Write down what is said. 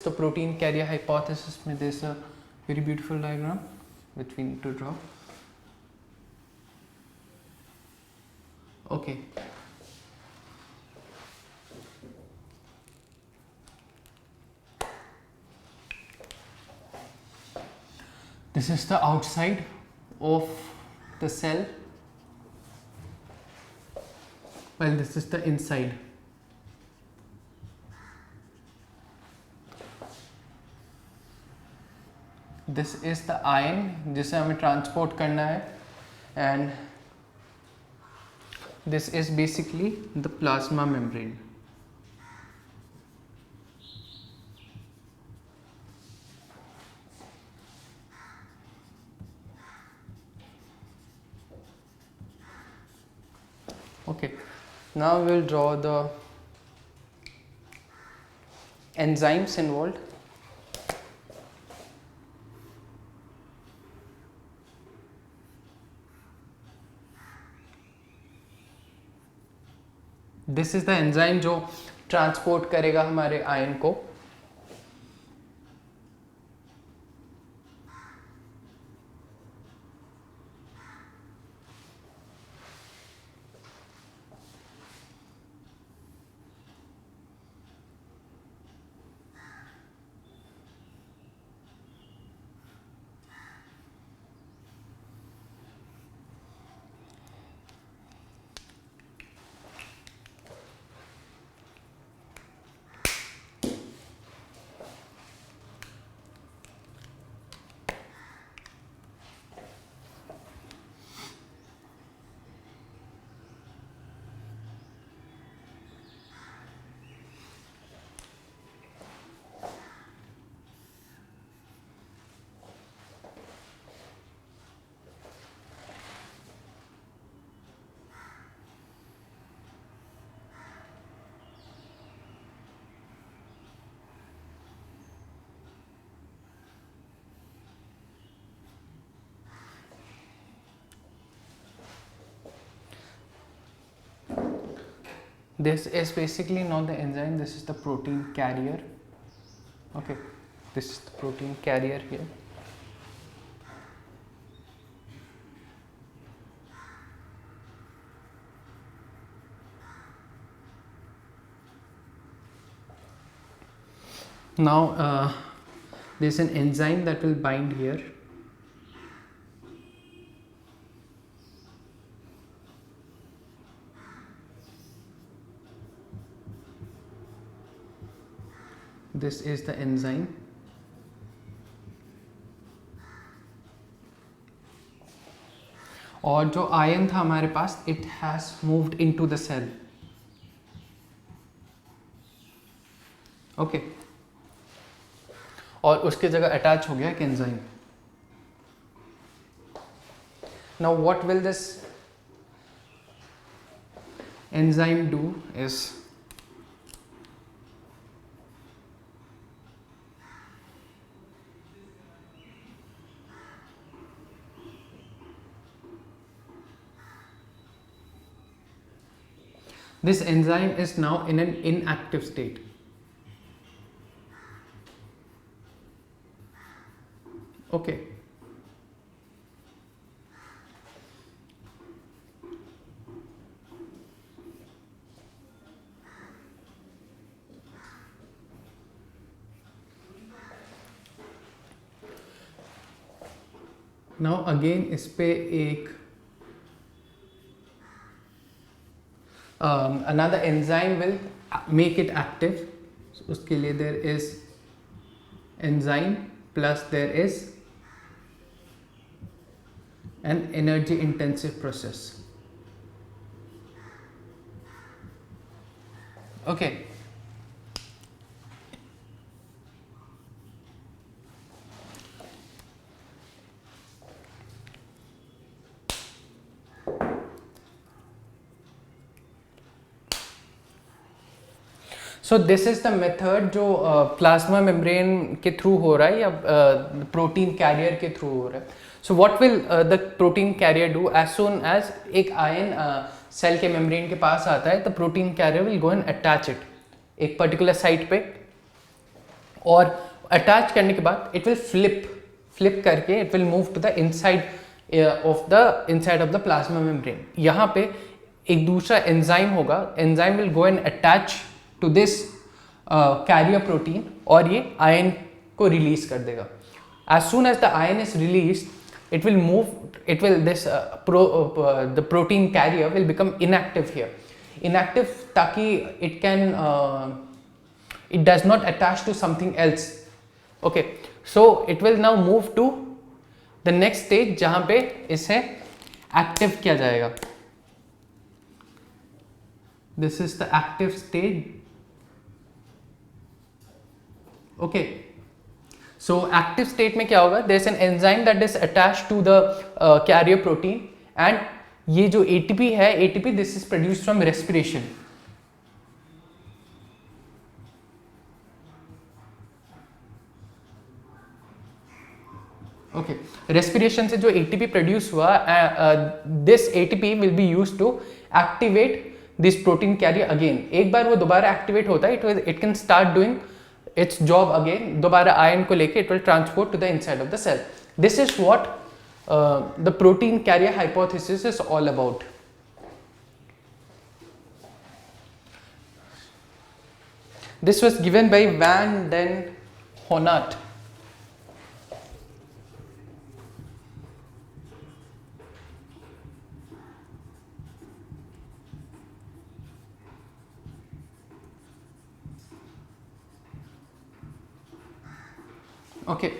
the protein carrier hypothesis में there's a very beautiful diagram which we need to draw. Okay. This is the outside of the cell. Well, this is the inside. This is the ion जिसे हमें transport करना है, and this is basically the plasma membrane. Okay, now we'll draw the enzymes involved. This is the enzyme जो transport करेगा हमारे ion को. This is basically not the enzyme, this is the protein carrier. Okay, this is the protein carrier here. Now there's an enzyme that will bind here. This is the enzyme. और जो ion था हमारे पास, it has moved into the cell. Okay. और उसके जगह attach हो गया एक enzyme. Now what will this enzyme do is this enzyme is now in an inactive state. Okay. Now again इस पे एक another enzyme will make it active. So उसके लिए there is enzyme plus there is an energy intensive process. Okay. So this is the method जो plasma membrane के through हो रहा है या प्रोटीन कैरियर के थ्रू हो रहा है. So what will the protein carrier do as soon as एक आयन सेल के मेम्ब्रेन के पास आता है, the protein carrier will go and attach it एक पर्टिकुलर साइट पे और अटैच करने के बाद इट विल फ्लिप करके it will move to the inside of the plasma membrane. यहाँ पे एक दूसरा एंजाइम होगा, enzyme will go and attach to this carrier protein और ये आयन को रिलीज कर देगा. As soon as the ion is release it will move, it will this the protein carrier will become inactive here. Inactive ताकि it can it does not attach to something else. Okay, so it will now move to the next stage जहाँ पे इसे active किया जाएगा. This is the active stage. Okay. So active state में क्या होगा, there is an enzyme that is attached to the carrier protein and ये जो ATP है, ATP this is produced from respiration. Okay, respiration से जो ATP produce हुआ, this ATP will be used to activate this protein carrier again. एक बार वो दोबारा activate होता है, it can start doing its job again. दोबारा आयन को लेके it will transport to the inside of the cell. This is what the protein carrier hypothesis is all about. This was given by Van den Honart. Okay.